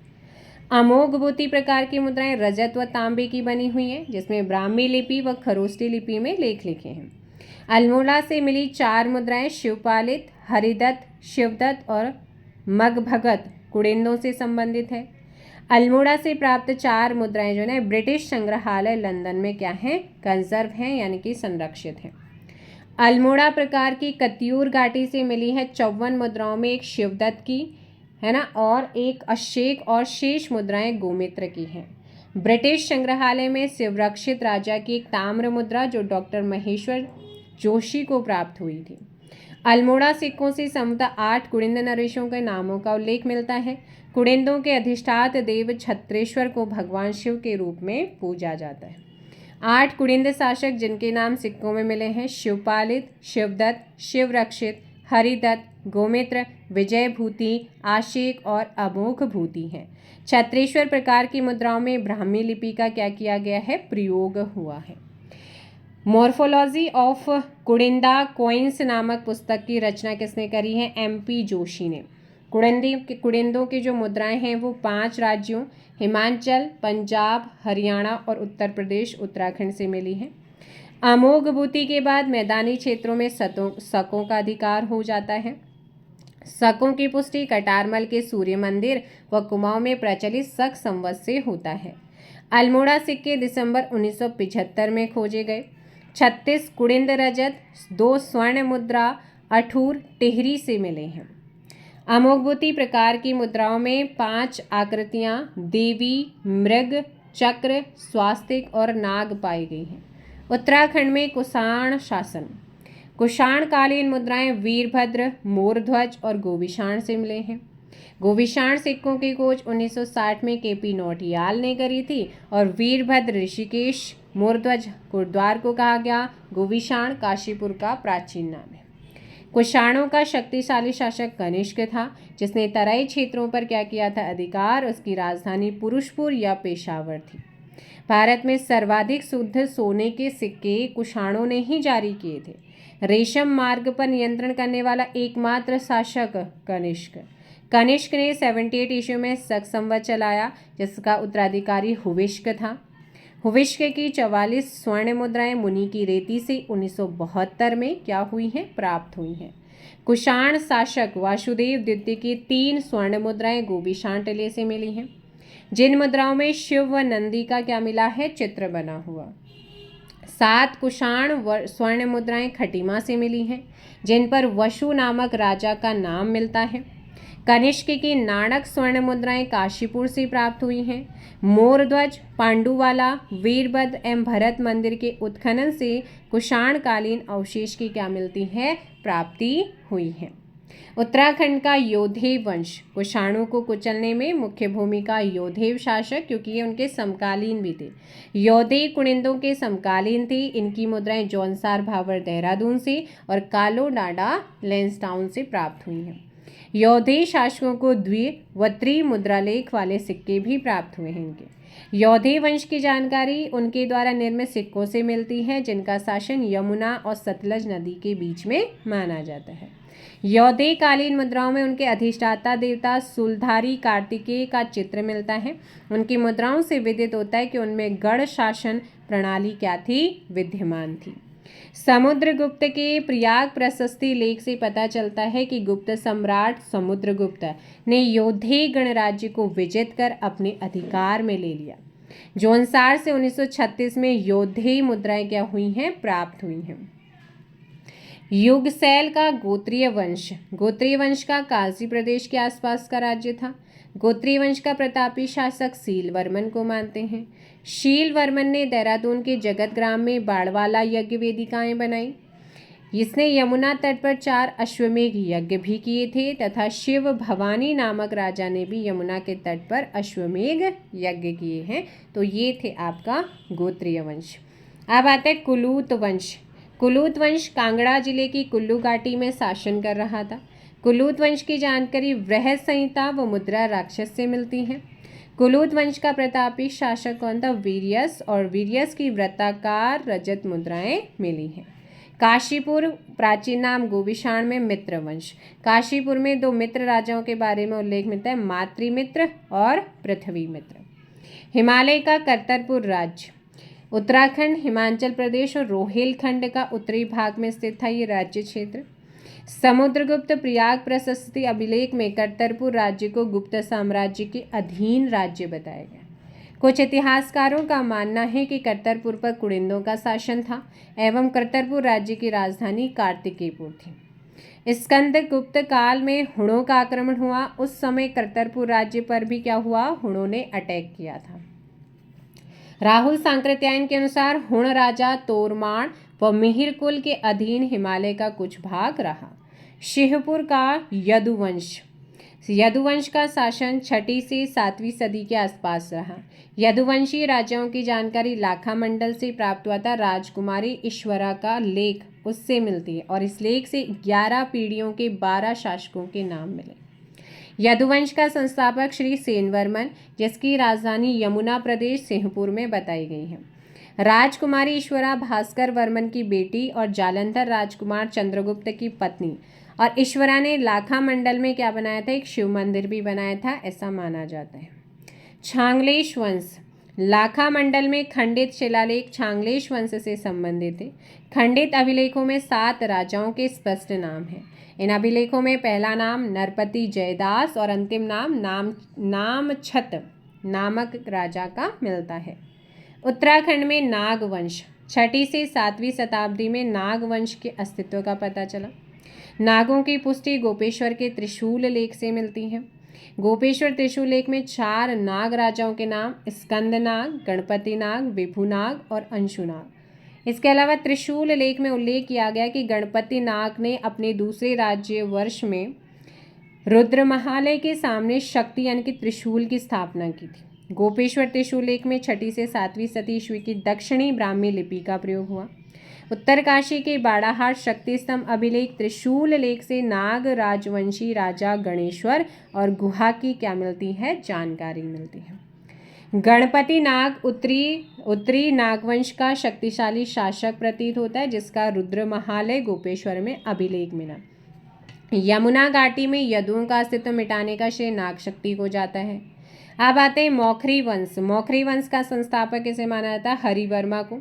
अमोघभूति प्रकार की मुद्राएं रजत व तांबे की बनी हुई हैं, जिसमें ब्राह्मी लिपि व खरोष्टी लिपि में लेख लिखे हैं। अल्मोड़ा से मिली 4 मुद्राएं शिवपालित, हरिदत्त, शिवदत्त और मगभगत कुड़िंदों से संबंधित है। अल्मोड़ा से प्राप्त 4 मुद्राएं जो है ब्रिटिश संग्रहालय लंदन में क्या हैं, कंजर्व हैं, यानी कि संरक्षित हैं। अल्मोड़ा प्रकार की कत्यूर घाटी से मिली है 54 मुद्राओं में एक शिवदत्त की है ना, और एक अशेक और शेष मुद्राएं गोमित्र की हैं। ब्रिटिश संग्रहालय में संरक्षित राजा की एक ताम्र मुद्रा जो डॉक्टर महेश्वर जोशी को प्राप्त हुई थी। अल्मोड़ा सिक्कों से संभवतः 8 कुड़िंद नरेशों के नामों का उल्लेख मिलता है। कुड़िंदों के अधिष्ठात देव छत्रेश्वर को भगवान शिव के रूप में पूजा जाता है। 8 कुड़िंद शासक जिनके नाम सिक्कों में मिले हैं शिवपालित, शिवदत्त, शिवरक्षित, हरिदत्त, गोमित्र, विजयभूति, आशेक और अमोघभूति हैं। छत्रेश्वर प्रकार की मुद्राओं में ब्राह्मी लिपि का क्या किया गया है, प्रयोग हुआ है। मॉर्फोलॉजी ऑफ कुड़िंदा कॉइन्स नामक पुस्तक की रचना किसने करी है, MP जोशी ने। कुड़िंदों की जो मुद्राएं हैं वो 5 राज्यों हिमाचल, पंजाब, हरियाणा और उत्तर प्रदेश, उत्तराखंड से मिली हैं। अमोघभूति के बाद मैदानी क्षेत्रों में शकों का अधिकार हो जाता है। शकों की पुष्टि कटारमल के सूर्य मंदिर व कुमाऊं में प्रचलित शक संवत से होता है। अल्मोड़ा सिक्के दिसंबर 1975 में खोजे गए। 36 कुड़िंद रजत, 2 स्वर्ण मुद्रा अठूर टिहरी से मिले हैं। अमोघभूति प्रकार की मुद्राओं में 5 आकृतियां देवी, मृग, चक्र, स्वास्तिक और नाग पाई गई हैं। उत्तराखंड में कुषाण शासन, कुषाण कालीन मुद्राएं वीरभद्र, मोरध्वज और गोविशाण से मिले हैं। गोविशाण सिक्कों की खोज 1960 में KP नौटियाल ने करी थी और वीरभद्र ऋषिकेश, मोरध्वज गुरुद्वार को कहा गया, गोविशाण काशीपुर का प्राचीन नाम है। कुषाणों का शक्तिशाली शासक कनिष्क था, जिसने तराई क्षेत्रों पर क्या किया था, अधिकार। उसकी राजधानी पुरुषपुर या पेशावर थी। भारत में सर्वाधिक शुद्ध सोने के सिक्के कुषाणों ने ही जारी किए थे। रेशम मार्ग पर नियंत्रण करने वाला एकमात्र शासक कनिष्क। कनिष्क ने 78 ईस्वी में शक संवत चलाया, जिसका उत्तराधिकारी हुविष्क था। हुविष्क की 44 स्वर्ण मुद्राएं मुनि की रेती से 1972 में क्या हुई हैं, प्राप्त हुई हैं। कुषाण शासक वासुदेव द्वितीय की 3 स्वर्ण मुद्राएं गोविशाण टिले से मिली हैं, जिन मुद्राओं में शिव व नंदी का क्या मिला है, चित्र बना हुआ। 7 कुषाण स्वर्ण मुद्राएं खटीमा से मिली हैं, जिन पर वशु नामक राजा का नाम मिलता है। कनिष्क की नाणक स्वर्ण मुद्राएं काशीपुर से प्राप्त हुई हैं। मोरध्वज, पांडुवाला, वीरभद्र एवं भरत मंदिर के उत्खनन से कुषाण कालीन अवशेष की क्या मिलती है, प्राप्ति हुई है। उत्तराखंड का योधेय वंश, कुषाणों को कुचलने में मुख्य भूमिका योधेय शासक, क्योंकि ये उनके समकालीन भी थे। योधेय कुड़िंदों के समकालीन थे। इनकी मुद्राएं जौनसार भावर देहरादून से और कालो डाडा लैंसडाउन से प्राप्त हुई हैं। योधेय शासकों को द्वि व त्रि मुद्रालेख वाले सिक्के भी प्राप्त हुए हैं। इनके योधेय वंश की जानकारी उनके द्वारा निर्मित सिक्कों से मिलती है, जिनका शासन यमुना और सतलज नदी के बीच में माना जाता है। योधेय कालीन मुद्राओं में उनके अधिष्ठाता देवता सूलधारी कार्तिकेय का चित्र मिलता है। उनकी मुद्राओं से विदित होता है कि उनमें गढ़ शासन प्रणाली क्या थी, विद्यमान थी। समुद्रगुप्त के प्रयाग प्रशस्ति लेख से पता चलता है कि गुप्त सम्राट समुद्रगुप्त ने योधेय गणराज्य को विजित कर अपने अधिकार में ले लिया। जौनसार से 1936 में योधेय मुद्राएं क्या हुई हैं, प्राप्त हुई हैं। युगसैल का गोत्रीय वंश, गोत्रीय वंश का काशी प्रदेश के आसपास का राज्य था। गोत्रीय वंश का प्रतापी शासक शीलवर्मन को मानते हैं। शीलवर्मन ने देहरादून के जगत ग्राम में बाड़वाला यज्ञ वेदिकाएं बनाई। इसने यमुना तट पर 4 अश्वमेघ यज्ञ भी किए थे तथा शिव भवानी नामक राजा ने भी यमुना के तट पर अश्वमेघ यज्ञ किए हैं। तो ये थे आपका गोत्रीय वंश। अब आता है कुलूत वंश। कुलूत वंश कांगड़ा जिले की कुल्लू घाटी में शासन कर रहा था। कुलूत वंश की जानकारी बृहद संहिता व मुद्रा राक्षस से मिलती है। कुलूत वंश का प्रतापी शासक कौन था? वीरियस, और वीरियस की वृत्ताकार रजत मुद्राएं मिली हैं। काशीपुर प्राचीन नाम गोविषाण में मित्र वंश। काशीपुर में दो मित्र राजाओं के बारे में उल्लेख मिलता है, मातृमित्र और पृथ्वी मित्र। हिमालय का करतरपुर राज्य उत्तराखंड, हिमाचल प्रदेश और रोहिलखंड का उत्तरी भाग में स्थित था ये राज्य क्षेत्र। समुद्रगुप्त प्रयाग प्रशस्ति अभिलेख में करतरपुर राज्य को गुप्त साम्राज्य के अधीन राज्य बताया गया। कुछ इतिहासकारों का मानना है कि करतरपुर पर कुड़िंदों का शासन था एवं करतरपुर राज्य की राजधानी कार्तिकेयपुर थी। स्कंदगुप्त काल में हुणों का आक्रमण हुआ। उस समय करतरपुर राज्य पर भी क्या हुआ? हुणों ने अटैक किया था। राहुल सांकृत्यायन के अनुसार हुण राजा तोरमाण व मिहिर कुल के अधीन हिमालय का कुछ भाग रहा। शिवपुर का यदुवंश। यदुवंश का शासन 6वीं से 7वीं सदी के आसपास रहा। यदुवंशी राजाओं की जानकारी लाखा मंडल से प्राप्त हुआ था। राजकुमारी ईश्वरा का लेख उससे मिलती है और इस लेख से 11 पीढ़ियों के 12 शासकों के नाम मिले। यदुवंश का संस्थापक श्री सेनवर्मन, जिसकी राजधानी यमुना प्रदेश सिंहपुर में बताई गई है। राजकुमारी ईश्वरा भास्कर वर्मन की बेटी और जालंधर राजकुमार चंद्रगुप्त की पत्नी, और ईश्वरा ने लाखा मंडल में क्या बनाया था? एक शिव मंदिर भी बनाया था, ऐसा माना जाता है। छांगलेश वंश। लाखा मंडल में खंडित शिलालेख छांगलेश वंश से संबंधित है। खंडित अभिलेखों में 7 राजाओं के स्पष्ट नाम हैं। इन अभिलेखों में पहला नाम नरपति जयदास और अंतिम नाम नामछत नामक राजा का मिलता है। उत्तराखंड में नाग वंश। 6वीं से 7वीं शताब्दी में नाग वंश के अस्तित्व का पता चला। नागों की पुष्टि गोपेश्वर के त्रिशूल लेख से मिलती है। गोपेश्वर त्रिशूल लेख में 4 नाग राजाओं के नाम स्कंदनाग, गणपति नाग, विभुनाग और अंशुनाग। इसके अलावा त्रिशूल लेख में उल्लेख किया गया कि गणपति नाग ने अपने दूसरे राज्य वर्ष में रुद्रमहालय के सामने शक्ति यानी कि त्रिशूल की स्थापना की थी। गोपेश्वर त्रिशूल लेख में 6वीं से 7वीं सदी ईस्वी की दक्षिणी ब्राह्मी लिपि का प्रयोग हुआ। उत्तरकाशी के बाड़ाहाट शक्ति स्तंभ अभिलेख त्रिशूल लेख से नाग राजवंशी राजा गणेश्वर और गुहा की क्या मिलती है? जानकारी मिलती है। गणपति नाग उत्तरी नागवंश का शक्तिशाली शासक प्रतीत होता है, जिसका रुद्रमहालय गोपेश्वर में अभिलेख मिला। यमुना घाटी में यदुओं का अस्तित्व मिटाने का श्रेय नाग शक्ति को जाता है। अब आते हैं मौखरी वंश। मौखरी वंश का संस्थापक इसे माना जाता है हरिवर्मा को,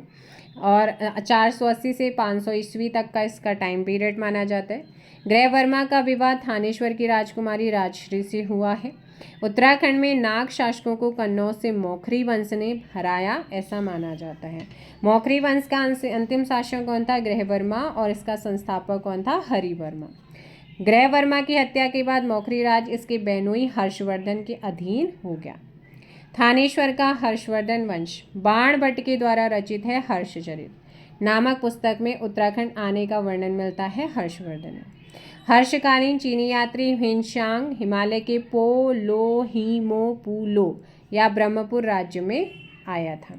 और 480 से 500 ईस्वी तक का इसका टाइम पीरियड माना जाता है। ग्रहवर्मा का विवाह थानेश्वर की राजकुमारी राजश्री से हुआ है। उत्तराखंड में नाग शासकों को कन्नौज से मौखरी वंश ने हराया, ऐसा माना जाता है। मौखरी वंश का अंतिम शासक कौन था? ग्रहवर्मा, और इसका संस्थापक कौन था? हरिवर्मा। ग्रहवर्मा की हत्या के बाद मौखरी राज इसके बहनोई हर्षवर्धन के अधीन हो गया। थानेश्वर का हर्षवर्धन वंश। बाणभट्ट के द्वारा रचित है हर्षचरित नामक पुस्तक में उत्तराखंड आने का वर्णन मिलता है हर्षवर्धन। हर्षकालीन चीनी यात्री ह्वेनसांग हिमालय के पो लो ही मो पू लो या ब्रह्मपुर राज्य में आया था।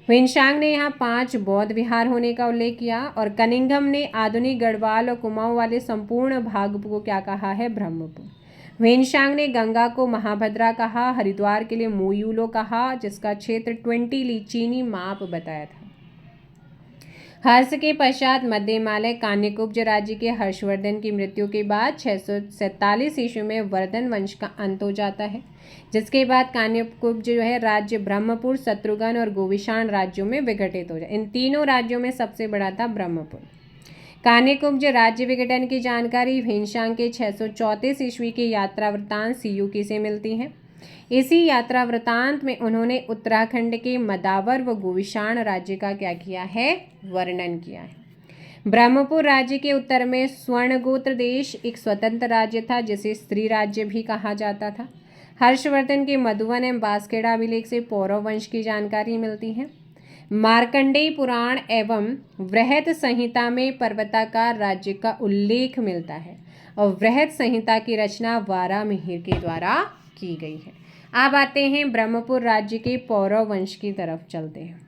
ह्वेनसांग ने यहाँ 5 बौद्ध विहार होने का उल्लेख किया, और कनिंघम ने आधुनिक गढ़वाल और कुमाऊं वाले संपूर्ण भाग को क्या कहा है? ब्रह्मपुर। ह्वेनसांग ने गंगा को महाभद्रा कहा, हरिद्वार के लिए मोयूलो कहा, जिसका क्षेत्र 20 ली चीनी माप बताया था। हर्ष के पश्चात मध्य हिमालय कान्यकुब्ज राज्य के हर्षवर्धन की मृत्यु के बाद 647 ईस्वी में वर्धन वंश का अंत हो जाता है, जिसके बाद कान्यकुब्ज जो है राज्य ब्रह्मपुर, शत्रुघ्न और गोविषाण राज्यों में विघटित हो जाए। इन तीनों राज्यों में सबसे बड़ा था ब्रह्मपुर। कान्यकुब्ज राज्य विघटन की जानकारी ह्वेनसांग के 634 ईस्वी के यात्रा वृत्तांत सियूकी से मिलती है। इसी यात्रा वृत्तांत में उन्होंने उत्तराखंड के मदावर व गोविषाण राज्य का क्या किया है? वर्णन किया है। ब्रह्मपुर राज्य के उत्तर में स्वर्णगोत्र देश एक स्वतंत्र राज्य था, जिसे स्त्री राज्य भी कहा जाता था। हर्षवर्धन के मधुवन एवं बांसखेड़ा अभिलेख से पौरव वंश की जानकारी मिलती है। मार्कंडेय पुराण एवं वृहत संहिता में पर्वताकार राज्य का उल्लेख मिलता है, और वृहत संहिता की रचना वारामिहिर के द्वारा की गई है। अब आते हैं ब्रह्मपुर राज्य के पौरव वंश की तरफ चलते हैं।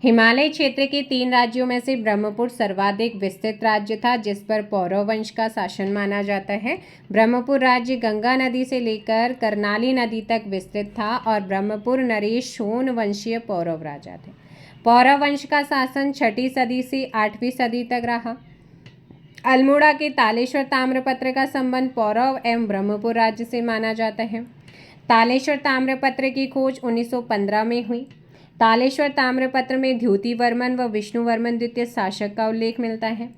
हिमालय क्षेत्र के 3 राज्यों में से ब्रह्मपुर सर्वाधिक विस्तृत राज्य था, जिस पर पौरव वंश का शासन माना जाता है। ब्रह्मपुर राज्य गंगा नदी से लेकर करनाली नदी तक विस्तृत था और ब्रह्मपुर नरेश सोन वंशीय पौरव राजा थे। पौरव वंश का शासन 6वीं सदी से 8वीं सदी तक रहा। अल्मोड़ा के तालेश्वर ताम्रपत्र का संबंध पौरव एवं ब्रह्मपुर राज्य से माना जाता है। तालेश्वर ताम्रपत्र की खोज 1915 में हुई। तालेश्वर ताम्रपत्र में द्युतिवर्मन व विष्णुवर्मन द्वितीय शासक का उल्लेख मिलता है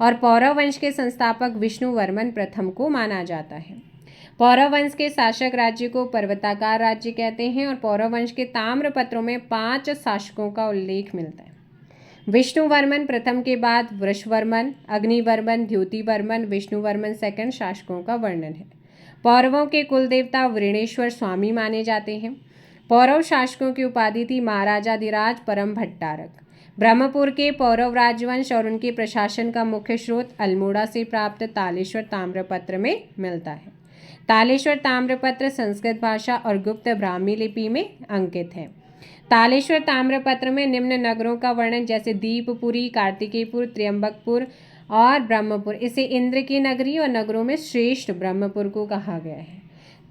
और पौरव वंश के संस्थापक विष्णुवर्मन प्रथम को माना जाता है। पौरव वंश के शासक राज्य को पर्वताकार राज्य कहते हैं और पौरव वंश के ताम्रपत्रों में 5 शासकों का उल्लेख मिलता है। विष्णुवर्मन प्रथम के बाद वृषवर्मन, अग्निवर्मन, द्युतिवर्मन, विष्णुवर्मन सेकंड शासकों का वर्णन है। पौरवों के कुलदेवता वृणेश्वर स्वामी माने जाते हैं। पौरव शासकों की उपाधि थी महाराजाधिराज परम भट्टारक। ब्रह्मपुर के पौरव राजवंश और उनके प्रशासन का मुख्य स्रोत अल्मोड़ा से प्राप्त तालेश्वर ताम्रपत्र में मिलता है। तालेश्वर ताम्रपत्र संस्कृत भाषा और गुप्त ब्राह्मी लिपि में अंकित है। तालेश्वर ताम्रपत्र में निम्न नगरों का वर्णन जैसे दीपपुरी, कार्तिकेयपुर, त्र्यंबकपुर और ब्रह्मपुर, इसे इंद्र की नगरी और नगरों में श्रेष्ठ ब्रह्मपुर को कहा गया है।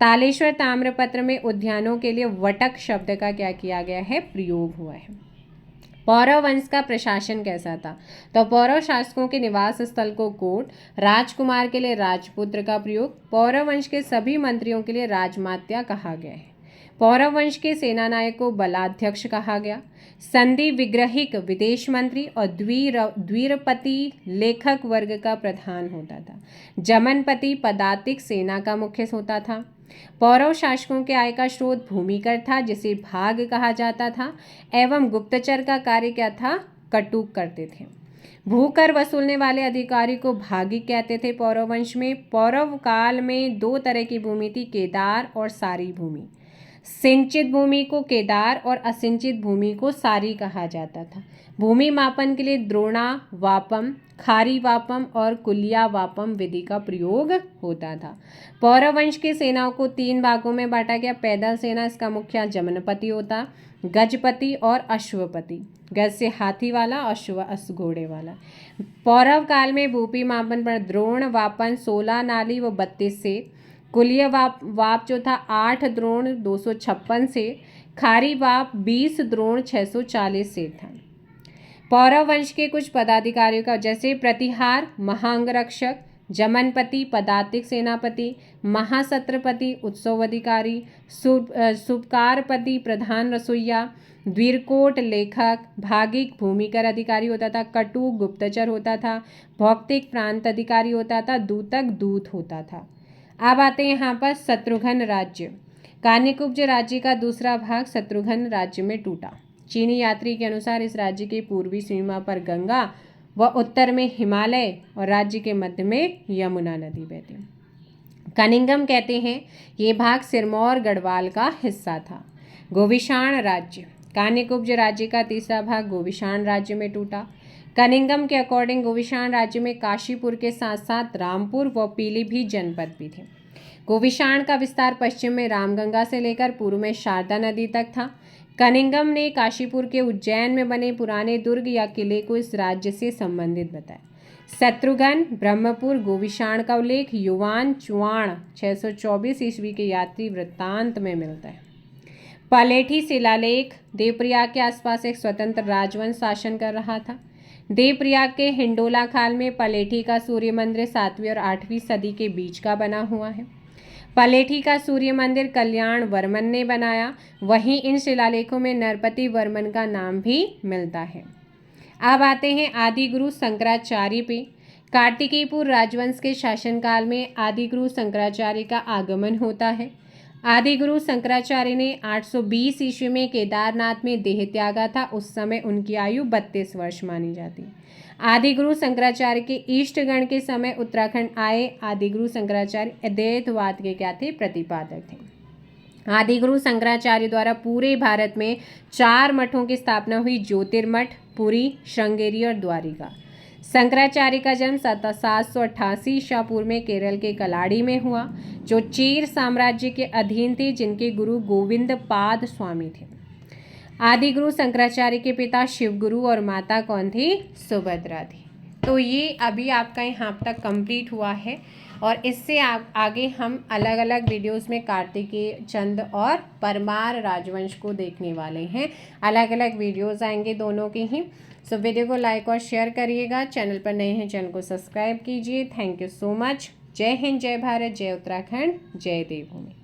तालेश्वर ताम्रपत्र में उद्यानों के लिए वटक शब्द का क्या किया गया है, प्रयोग हुआ है। पौरव वंश का प्रशासन कैसा था? तो पौरव शासकों के निवास स्थल को कोट, राजकुमार के लिए राजपुत्र का प्रयोग, पौरव वंश के सभी मंत्रियों के लिए राजमात्या कहा गया है। पौरव वंश के सेनानायक को बलाध्यक्ष कहा गया। संधि विग्रहिक विदेश मंत्री और द्विरपति लेखक वर्ग का प्रधान होता था। जमनपति पदातिक सेना का मुख्य होता था। पौरव शासकों के आय का स्रोत भूमिकर था, जिसे भाग कहा जाता था, एवं गुप्तचर का कार्य क्या था, कटुक करते थे। भूकर वसूलने वाले अधिकारी को भागी कहते थे। पौरव वंश में पौरव काल में 2 तरह की भूमि थी, केदार और सारी भूमि। सिंचित भूमि को केदार और असिंचित भूमि को सारी कहा जाता था। भूमि मापन के लिए द्रोणा वापम, खारी वापम और कुलिया वापम विधि का प्रयोग होता था। पौरव वंश की सेनाओं को 3 भागों में बांटा गया। पैदल सेना, इसका मुखिया जमनपति होता, गजपति और अश्वपति। गज से हाथी वाला, अश्व घोड़े वाला। पौरव काल में भूमि मापन पर द्रोण वापन 16 नाली व 32 से, कुलिय वाप जो था 8 द्रोण 256 से, खारी वाप 20 द्रोण 640 से था। पौरव वंश के कुछ पदाधिकारियों का जैसे प्रतिहार महांगरक्षक, जमनपति पदातिक सेनापति, महासत्रपति उत्सव अधिकारी, सुबकारपति प्रधान रसोइया, द्विरकोट लेखक, भागिक भूमिकर अधिकारी होता था, कटु गुप्तचर होता था, भौतिक प्रांत अधिकारी होता था, दूतक दूत होता था। अब आते हैं यहाँ पर शत्रुघ्न राज्य। कान्यकुब्ज राज्य का दूसरा भाग शत्रुघ्न राज्य में टूटा। चीनी यात्री के अनुसार इस राज्य की पूर्वी सीमा पर गंगा व उत्तर में हिमालय और राज्य के मध्य में यमुना नदी बहती। कनिंगम कहते हैं ये भाग सिरमौर गढ़वाल का हिस्सा था। गोविशाण राज्य, कान्यकुब्ज राज्य का तीसरा भाग गोविशाण राज्य में टूटा। कनिंगम के अकॉर्डिंग गोविशाण राज्य में काशीपुर के साथ साथ रामपुर व पीलीभीत जनपद भी थे। गोविशाण का विस्तार पश्चिम में रामगंगा से लेकर पूर्व में शारदा नदी तक था। कनिंगम ने काशीपुर के उज्जैन में बने पुराने दुर्ग या किले को इस राज्य से संबंधित बताया। शत्रुघ्न, ब्रह्मपुर, गोविशाण का उल्लेख युवान चुवाण 624 ईस्वी के यात्री वृत्तांत में मिलता है। पलेठी शिलालेख, देवप्रयाग के आसपास एक स्वतंत्र राजवंश शासन कर रहा था। देवप्रयाग के हिंडोला खाल में पलेठी का सूर्य मंदिर 7वीं और 8वीं सदी के बीच का बना हुआ है। पलेठी का सूर्य मंदिर कल्याण वर्मन ने बनाया। वहीं इन शिलालेखों में नरपति वर्मन का नाम भी मिलता है। अब आते हैं आदिगुरु शंकराचार्य पे। कार्तिकेयपुर राजवंश के शासनकाल में आदिगुरु शंकराचार्य का आगमन होता है। आदिगुरु शंकराचार्य ने 820 ईस्वी में केदारनाथ में देह त्यागा था। उस समय उनकी आयु 32 वर्ष मानी जाती। आदिगुरु शंकराचार्य के इष्टगण के समय उत्तराखंड आए। आदिगुरु शंकराचार्य अद्वैतवाद के क्या थे, प्रतिपादक थे। आदिगुरु शंकराचार्य द्वारा पूरे भारत में 4 मठों की स्थापना हुई, ज्योतिर्मठ, पुरी, श्रृंगेरी और द्वारिका। शंकराचार्य का जन्म 788 ईसा पूर्व में केरल के कलाड़ी में हुआ, जो चेर साम्राज्य के अधीन थे, जिनके गुरु गोविंद पाद स्वामी थे। आदि गुरु शंकराचार्य के पिता शिव गुरु और माता कौन थी? सुभद्रा थी। तो ये अभी आपका यहाँ तक कंप्लीट हुआ है और इससे आगे हम अलग अलग वीडियोस में कार्तिकेय, चंद और परमार राजवंश को देखने वाले हैं। अलग अलग वीडियोस आएंगे दोनों के ही। सो वीडियो को लाइक और शेयर करिएगा। चैनल पर नए हैं चैनल को सब्सक्राइब कीजिए। Thank you so much. जय हिंद, जय भारत, जय उत्तराखंड, जय देवभूमि।